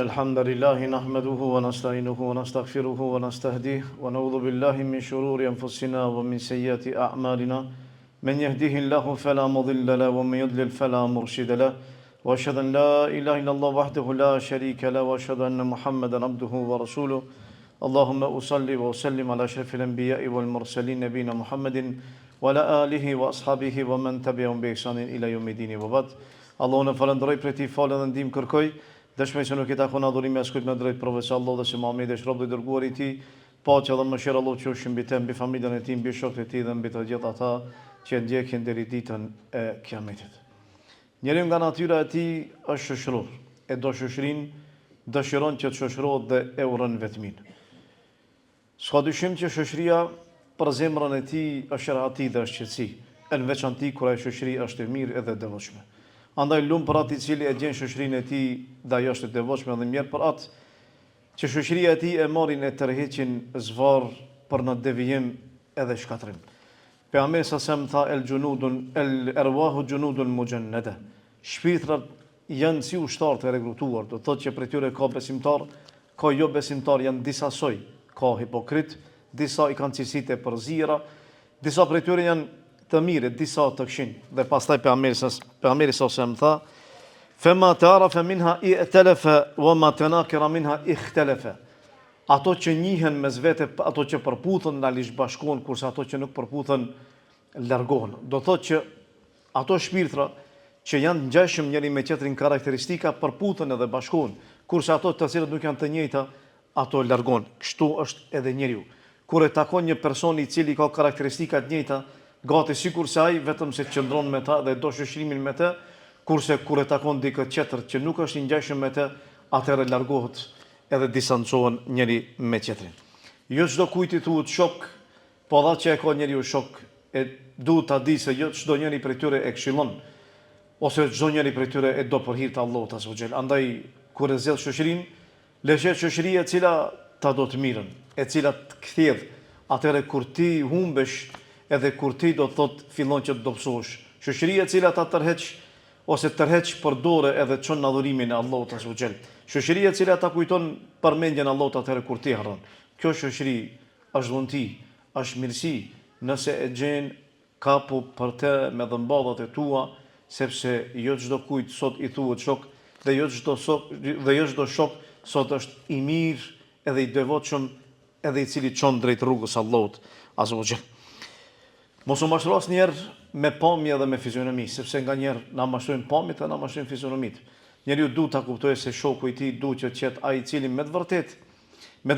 الحمد لله نحمده ونستعينه ونستغفره ونستهديه ونعوذ بالله من شرور أنفسنا ومن سيئات أعمالنا من يهده الله فلا مضل له ومن يضلل فلا مرشد له وأشهد أن لا إله إلا الله وحده لا شريك له وأشهد أن محمدا عبده ورسوله اللهم أصلي وأسلم على أشرف الأنبياء والمرسلين نبينا محمد وعلى آله وأصحابه ومن تبعهم بإحسان إلى يوم الدين وبعد. Allahun e falenderoj për ti falë dhe ndihmë kërkoj. Dëshmoj se nuk i takon adhurimi askujt me drejt përveç Allahut dhe se Muhamedi është rob i dërguar i tij. Paqja dhe mëshira e Allahut qofshin mbi të, mbi familjen e tij, mbi shokët e tij dhe mbi të gjithë ata që ndjekin deri ditën e Kiametit. Njeriu nga natyra e tij është shoqëror. E do shoqërinë, dëshiron që të shoqërohet dhe e urren vetmin. S'ka dyshim që shoqëria për zemrën e tij është rahati dhe është qetësi. Në veçanti kur ai shoqëri është e mirë edhe e devotshme. Andaj lumë për atë i cili e gjen shoqërinë e tij dhe ajo është e devotshme dhe mirë për atë që shoqëria e tij e marrin e tërheqin zvarr për në devijim edhe shkatrim. Pejgamberi sa sem tha el erwahu junudun mujannada. Shpirtrat janë si ushtarë të rekrutuar, do thotë që prej tyre ka besimtar, ka jo besimtar, janë disa soj, ka hipokrit, disa i kanë cilësitë e përzira, disa prej tyre janë të mirë, disa të këqij. Dhe pastaj pejgamberi sa sem tha fema ta'arafa minha i'talafa wa ma tanakara minha ikhtalafa. Ato që njihen mes vete, ato që përputhen realisht bashkohen, kurse ato që nuk përputhen largohen. Do thotë që ato shpirtra që janë ngjashëm njëri me tjetrin karakteristika përputhen edhe bashkohen, kurse ato të cilët nuk janë të njëjta, ato largohen. Kështu është edhe njeriu. Kur e takon një person i cili ka karakteristika të njëjta, gati sikur se ai vetëm se qëndron me ta dhe do shoqërimin me të, kurse kur e takon dikë tjetër që nuk është i ngjashëm me të, atëherë largohet edhe distancohen njëri me tjetrin. Jo çdo kujt i thuhet shok, po dha që e ka njeriu shok, e duhet ta di se jo çdo njeri prej tyre e këshillon, ose çdo njeri prej tyre e do për hir të Allahut azza wa jall. Andaj kur e zgjedh shoqërinë, lëshet shoqëria e cila ta do të mirën, e cila të kthjell, atëherë kur ti humbesh edhe kur ti do thot fillon që të dobësohesh. Shoqëria e cila ta tërheq ose tërheq për dorë edhe çon në adhurimin e Allahut azza wa jall. Shoqëria e cila ta kujton përmendjen e Allahut atëherë kur ti harron. Kjo shoqëri është dhunti, është mirësi, nëse e gjen kapu për të me dhëmbadhat e tua, sepse jo çdo kujt sot i thuhet shok dhe jo çdo shok sot është i mirë edhe i devotshëm edhe i cili çon drejt rrugës së Allahut azza wa jall. Mos u mashtro asnjëherë me pamje dhe me fizionomi, sepse nganjëherë na mashtrojnë pamjet dhe na mashtrojnë fizionomit. Njeriu duhet ta kuptojë se shoku i tij duhet që të jetë ai i cili me të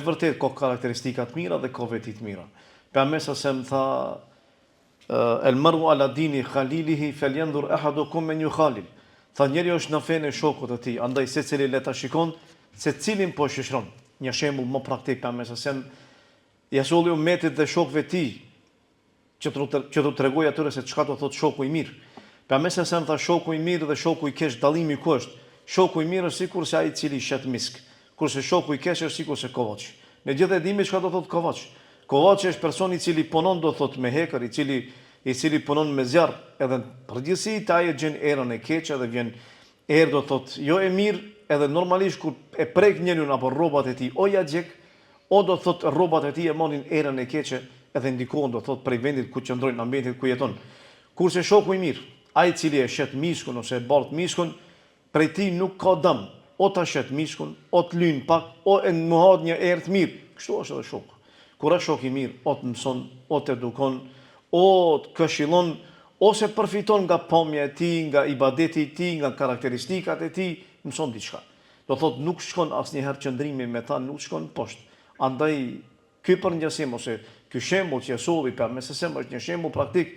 vërtet ka karakteristika të mira dhe ka veti të mira. Pejgamberi sa më tha el mar'u ala dini khalilihi falyanzur ahadukum man yukhalil. Tha njeriu është në fenë e shokut të tij, andaj secili le ta shikon se cilin po shoqëron. Një shembull më praktik pejgamberi sa ja solli ummetit dhe shokëve të tij që do të tregoj atyre se çka do thotë shoku i mirë. Pejgamberi sa më tha shoku i mirë dhe shoku i keq dallimi ku është? Shoku i mirë është sikur se ai i cili shet misk, kurse shoku i keq është sikur se kovaç. Ne gjithë e dimë çka do thotë kovaç. Kovaç është personi i cili punon do thotë me hekër, i cili punon me zjarr, edhe përgjithësi ai e gjen erën e keq edhe vjen erë do thotë jo e mirë, edhe normalisht kur e prek njeriu apo rrobat e tij o ja xhek, o do thotë rrobat e tij e marrin erën e keqe edhe ndikohen do thot prej vendit ku qëndrojnë, ambientit ku jeton. Kurse shoku i mirë, ai i cili e shet miskun ose e bart miskun, prej tij nuk ka dëm, o ta shet miskun, o të lyn pak, o e mohat një erë të mirë. Kështu është edhe shoku. Kur është shok i mirë, o të mëson, o të edukon, o të këshillon, ose përfiton nga pamja e tij, nga ibadeti i tij, nga karakteristikat e tij, mëson diçka. Do thot nuk shkon asnjëherë qëndrimi me ta, nuk shkon poshtë. Andaj ky përngjasim ose ky shembull që solli pejgamberi është një shembull praktik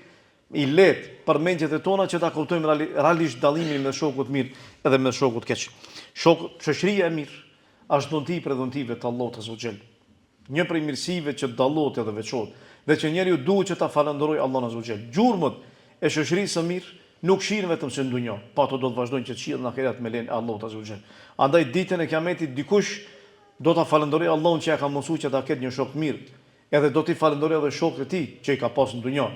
i lehtë për mendjet e tona që ta kuptojmë realisht dallimin me shokut mirë edhe me shokut keq. Shoqëria e mirë është dhunti për dhuntive të Allahut azza wa jall. Një prej mirësive që dallohet edhe veçohet dhe që njeriu duhet që ta falenderojë Allahun azza wa jall. Gjurmët e shoqërisë së mirë nuk shihen vetëm se në dunjë, po ato do të vazhdojnë që të shihen në ahiret me lenin e Allahut azza wa jall. Andaj ditën e Kiametit dikush do ta falenderojë Allahun që ja ka mësuar që ta ketë një shok të mirë. Edhe do t'i falenderoj edhe shokët e tij që i ka pasur në dunjë.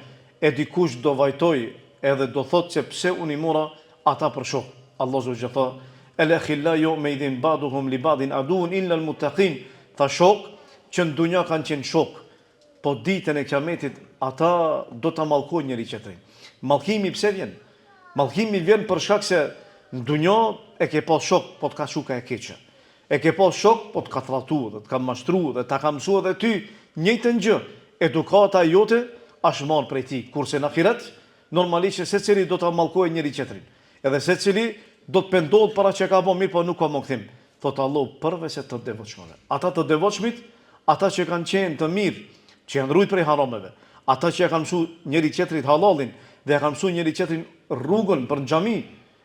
E dikush do vajtoj edhe do thotë se pse unë i mora ata për shok. Allahu subhanahu wa taala El akhilla yawmaidhin ba'duhum li ba'din aduun illa al muttaqin. Tha shok që në dunja kanë qenë shok, po ditën e kiametit ata do ta mallkojnë njëri tjetrin. Mallkimi pse vjen? Mallkimi vjen për shkak se në dunja e ke pas shok, po të ka shuka e keqe. E ke pas shok, po të ka thratu, dhe të ka mashtru, dhe ta ka mësua dhe ty njëjtën gjë. Edukata jote është marrë prej ti. Kurse në ahiret, normalisht secili do ta mallkojë njëri tjetrin. Edhe secili do të pendohet para që ka bën mirë, po nuk ka më kthim. Thot Allah, përveç se të devotshmëve. Ata të devotshmit, ata që kanë qenë të mirë, që janë rujt prej harameve, ata që kanë mësuar njëri tjetrit halalin, dhe kanë mësuar njëri tjetrin rrugën për në xhami,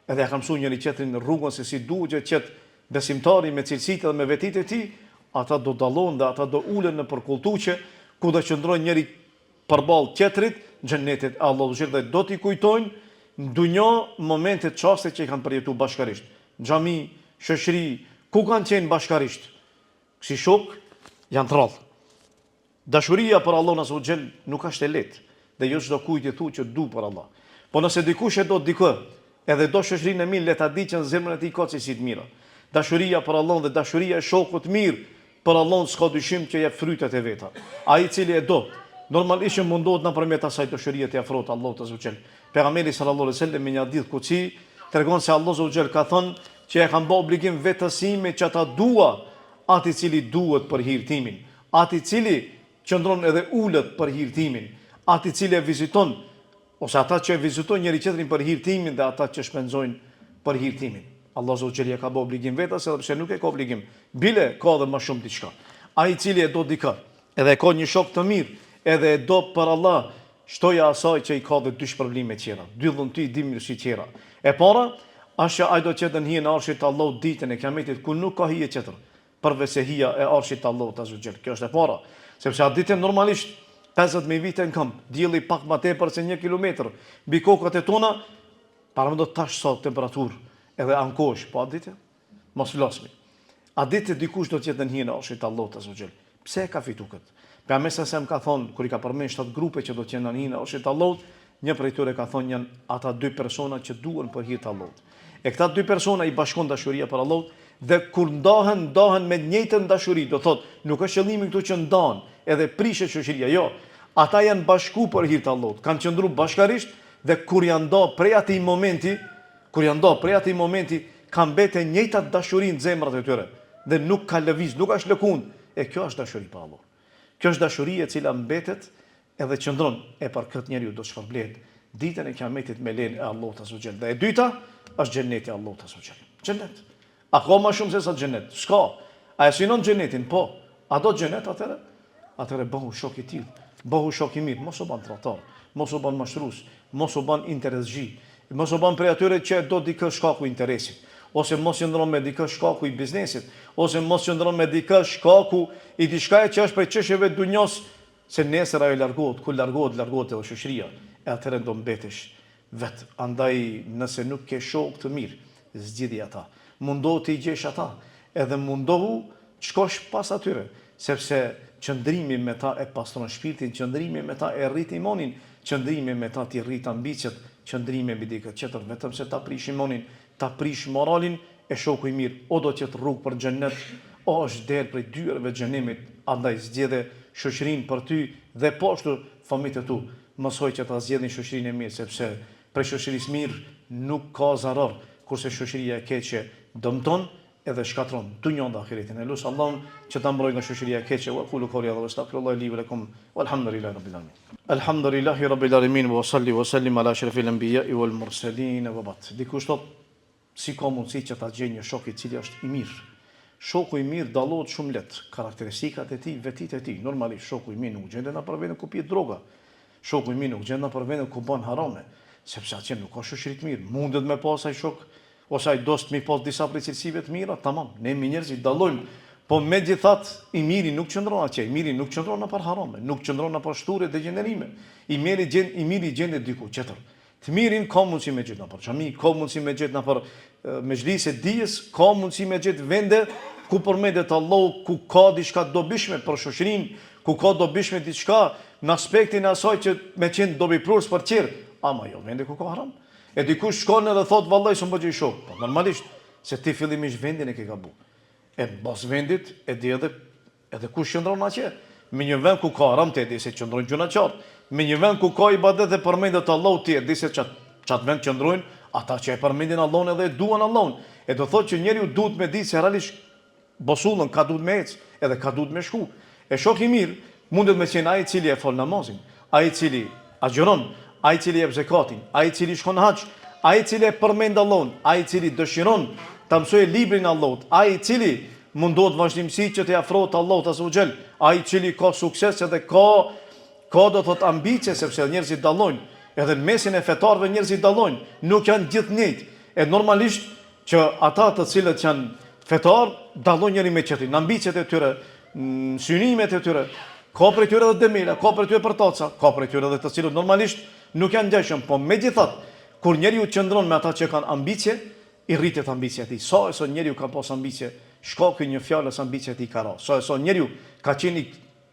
edhe kanë mësuar njëri tjetrin rrugën se si duhet që besimtari me cilësitë dhe me vetitë e tij, ata do dallohen dhe ata do ulen në përkulltuqe, ku do qëndrojnë njëri përballë tjetrit në xhenetin e Allahut dhe do t'i kujtojnë në dunjë momentet çaste që i kanë përjetuar bashkërisht. Në xhami, shoqëri, ku kanë qenë bashkërisht. Si shok janë të rrallë. Dashuria për Allahun azza wa xal nuk është e lehtë, dhe jo çdo kujt i thuaj që du për Allah. Po nëse dikush e do dikë, edhe do shoqërinë e mirë, le ta di që në zemrën e tij ka cilësi të mira. Dashuria për Allahun dhe dashuria e shokut mirë për Allahun s'ka dyshim që jep frytet e veta. Ai i cili e do, normalisht mundohet nëpërmjet asaj dashurie të afrohet Allahut azza wa xal. Pejgamberi sallallahu alaihi wasallam me një hadith kuçi tregon se Allahu azza wa xal ka thënë që e kanë bë obligim vetësime që ata dua atë i cili duhet për hir timin, atë i cili qëndron edhe ulet për hir timin, atë i cili e viziton ose ata që e vizitojnë njëri tjetrin për hir timin dhe ata që shpenzojnë për hir timin. Allahu azza wa xal ka bë obligim vetes edhe pse nuk e ka obligim. Bile ka edhe më shumë diçka. Ai i cili e do dikë, edhe ka një shok të mirë, edhe e do për Allah, shtoja asaj që i ka dhe dy shpërblime tjera, dy dhunti dimërsi tjera. E para, është që ai do të jetë në hijen e arshit të Allahut ditën e kiametit ku nuk ka hije tjetër, përveç se hija e arshit të Allahut azza wa xal. Kjo është e para, sepse atë ditë normalisht 50.000 vite në këmbë, dielli pak më tepër se 1 kilometër, mbi kokat e tona, para më do të tash sa temperaturë, edhe ankosh, po atë ditë, mos flasmi. Atë ditë dikush do të jetë në hijen e arshit të Allahut azza wa xal. Pse ka fitu këtë? Pejgamberi sa më ka thonë, kur i ka përmendur 7 grupe që do të jenë në hijen e arshit të Allahut, një prej tyre ka thonë janë ata 2 persona që duhen për hir të Allahut. E këta 2 persona i bashkon dashuria për Allahut dhe kur ndahen me të njëjtën dashuri, do thotë, nuk është qëllimi këtu që ndahen, edhe prishet shoqëria, jo. Ata janë bashku për hir të Allahut, kanë qëndruar bashkarisht dhe kur janë nda prej atij momenti, kanë mbetë njëjta dashuri në zemrat e tyre dhe nuk ka lëviz, nuk është lëkund. E kjo është dashuri për Allah. Kjo është dashuri e cila mbetet edhe qëndron e për këtë njeriu do të shpërblehet ditën e kiametit me lejen e Allahut azza wa xal. Dhe e dyta është xheneti i Allahut azza wa xal. Xhenet. A ka më shumë se sa xhenet? S'ka. A e synon xhenetin? Po. A do xhenet atëre? Atëre bëhu shok i tillë. Bëhu shok i mirë, mos u bën tradhtor, mos u bën mashtrues, mos u bën interesgji, mos u bën prej atyre që do dikë shkaku i interesit, ose mos qëndron me dikë shkaku i biznesit, ose mos qëndron me dikë shkaku i diçkaje që është prej çështjeve të dunjos, se nesër ajo largohet, ku largohet edhe shoqëria, e atëherë do mbetesh vet. Andaj nëse nuk ke shok të mirë, zgjidhi ata. Mundohu të i gjesh ata, edhe mundohu të shkosh pas atyre, sepse qëndrimi me ta e pastron shpirtin, qëndrimi me ta e rrit imanin, qëndrimi me ta t'i rrit ambicet, qëndrimi mbi dikë tjetër, vetëm se ta prish imanin, ta prish moralin e shoku i mirë, o do të jetë rrugë për xhenet, o është del prej dyerve të xhenemit, andaj zgjedhë shoqërinë për ty dhe poshtu familjet e tu. Mësoj që ta zgjedhin shoqërinë e mirë, sepse prej shoqërisë mirë nuk ka zarar, kurse shoqëria e keqe dëmton edhe shkatron dunjën dhe ahiretin. E lut Allahun që ta mbrojë nga shoqëria e keqe. Wa qulu qawli hadha wa astaghfirullahi li wa lakum walhamdulillahi rabbil alamin. Alhamdulillahi rabbil alamin wa salli wa sallim ala ashrafil anbiya'i wal mursalin wa ba'd. Dikush thot, si ka mundësi që ta gjej një shok i cili është i mirë? Shoku i mirë dallohet shumë lehtë, karakteristikat e tij, vetitë e tij. Normalisht shoku i mirë nuk gjendet në përvendën ku pihet droga. Shoku i mirë nuk gjendet në përvendën ku bën harame, sepse atje nuk ka shoqëri të mirë. Mundet me pas ai shok ose ai dost mi pas disa prej cilësive të mira, tamam. Ne mi njerëzit dallojmë, po megjithatë i miri nuk qëndron atje, i miri nuk qëndron në për harame, nuk qëndron në për shturje degenerime. I miri gjendet diku tjetër. Të mirin ka mundësi me gjetë në për xhami, ka mundësi me gjetë në për mezhlise dijes, ka mundësi me gjetë vende ku përmendet Allahu, ku ka diçka dobishme për shoqërinë, ku ka dobishme diçka në aspektin e asaj që me qenë dobiprurës për tjerë, ama jo vende ku ka haram. E dikush shkon edhe thot vallai s'm bëj shok. Po normalisht, se ti fillimisht vendin e ke gabu. E bas vendit e di edhe kush qëndron atje. Me një vend ku ka haram ti e di se qëndrojnë gjuna qartë. Me një vend ku ka ibadet dhe përmendet Allahu ti e di se çat vend qëndrojnë ata që e përmendin Allahun edhe e duan Allahun. E do thotë që njeriu duhet me ditë se realisht bosullën ka duhet me ecë edhe ka duhet me shku. E shoh i mirë mundet me qenë ai i cili e fal namazin, ai i cili agjeron, ai i cili jep zakatin, ai i cili shkon hax, ai i cili e përmend Allahun, ai i cili dëshiron ta mësojë librin e Allahut, ai i cili mundohet vazhdimsi që të afrohet Allahut azza wa xal, ai i cili ka sukses edhe ka do thot ambicie sepse njerëzit dallojnë, edhe në mesin e fetarëve njerëzit dallojnë, nuk janë gjithë njëjtë. E normalisht që ata të cilët janë fetar dallojnë njëri me tjetrin, në ambicet e tyre, në synimet e tyre. Ka për tyre edhe demela, ka për tyre përtaca, ka për tyre edhe të cilët normalisht nuk janë ngjashëm, po megjithatë, kur njeriu qëndron me ata që kanë ambicie, i rritet ambicia e tij. Sa e son njeriu ka pas ambicie, shkaku një fjalë as ambicia e tij ka rënë. Sa e son njeriu ka qenë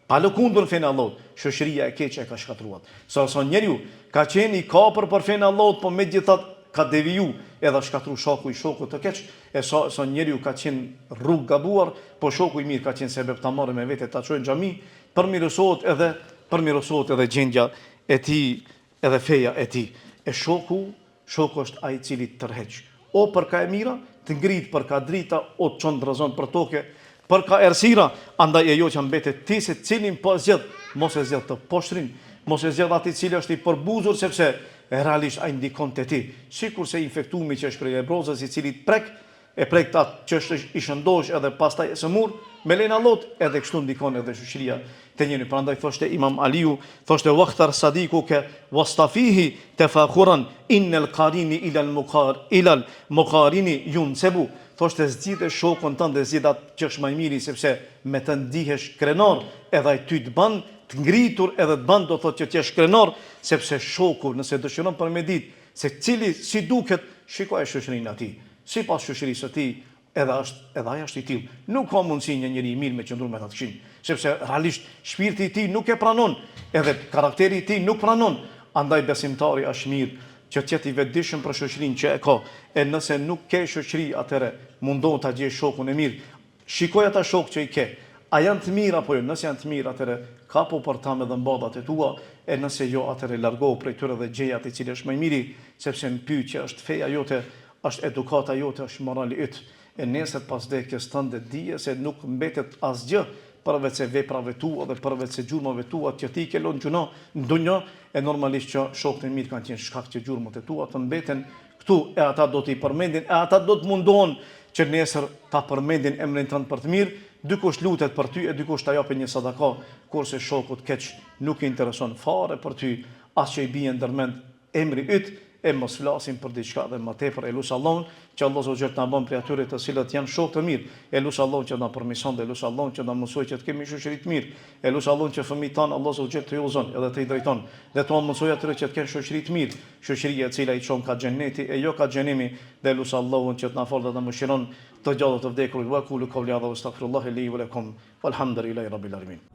pa lëkundur fenë Allahut, shoqëria e keqe e ka shkatruar. Sa e son njeriu ka qenë i kapër për fenë Allahut, po megjithatë ka deviju edhe shkatru shoku i shokut të keq. E sa njeriu ka qenë rrugë gabuar, po shoku i mirë ka qenë sebeb ta marrë me vete ta çojë në xhami, përmirësohet edhe gjendja e tij edhe feja e tij. E shoku është ai i cili tërheq. O për ka e mira, të ngrit për ka drita, o të çon drazon për toke, për ka errësira, andaj ajo që mbetet ti se cilin po zgjedh, mos e zgjedh të poshtrin, mos e zgjedh atë i cili është i përbuzur sepse realisht ai ndikon te ti. Sikurse infektumi që është prej ebrozës i cili prek ta që është i shëndosh edhe pastaj e sëmur, me lenë Allahut edhe kështu ndikon edhe shoqëria te njëri. Prandaj thoshte Imam Aliu, thoshte waqtar sadiku ke wastafihi tafakhuran innal qarini ila al muqarini yunsabu. Thoshte zgjidhe shokun tënd dhe zgjidh atë që është më i miri sepse me të ndihesh krenar, edhe ai ty të bën të ngritur edhe të bën do thotë që ti je krenar sepse shoku nëse dëshiron për me ditë se cili si duket, shikoj shoqërinë e tij. Sipas shoqërisë së tij, edhe ai është i tillë. Nuk ka mundësi një njeri i mirë me qëndruar me atë këshin, sepse realisht shpirti i tij nuk e pranon, edhe karakteri i tij nuk pranon. Andaj besimtari është mirë që të jetë i vetëdijshëm për shoqërinë që e ka. E nëse nuk ke shoqëri, atëre mundohu ta gjesh shokun e mirë. Shikoj ata shokë që i ke. A janë të mirë apo jo? Nëse janë të mirë, atëre kapo për ta me dhëmbadat e tua, e nëse jo, atëre largohu prej tyre dhe gjeja atë i cili është më i miri, sepse në pyetje është feja jote, është edukata jote, është morali yt. E nesër pas vdekjes tënde dije se nuk mbetet asgjë përveç se veprave tua dhe përveç se gjurmëve tua që ti ke lënë gjuna në dunjë, e normalisht që shokët e mirë kanë qenë shkak që gjurmët e tua të mbeten këtu, e ata do t'i përmendin, e ata do të mundohen që nesër ta përmendin emrin tënd për të mirë. Dikush lutet për ty e dikush ta japë një sadaka, kurse shokut keq nuk i intereson fare për ty, as që i bie ndërmend emri yt, e mos flasim për diçka dhe më tepër. Elus Allahun që Allah zot na bën prej atyre të cilët janë shokë të mirë. Elus Allahun që na përmirëson dhe elus Allahun që na mësoj që të kemi shoqëri të mirë. Elus Allahun që fëmijët tan Allah zot të udhëzon edhe të i drejton. Dhe të mësoj atyre që të kenë shoqëri të mirë, shoqëria e cila i çon ka xheneti e jo ka xhenimi. Dhe elus Allahun që të na falë dhe të mëshiron të gjallë të vdekurit. Wa qulu qawli hadha wastaghfirullaha li wa lakum walhamdulillahi rabbil alamin.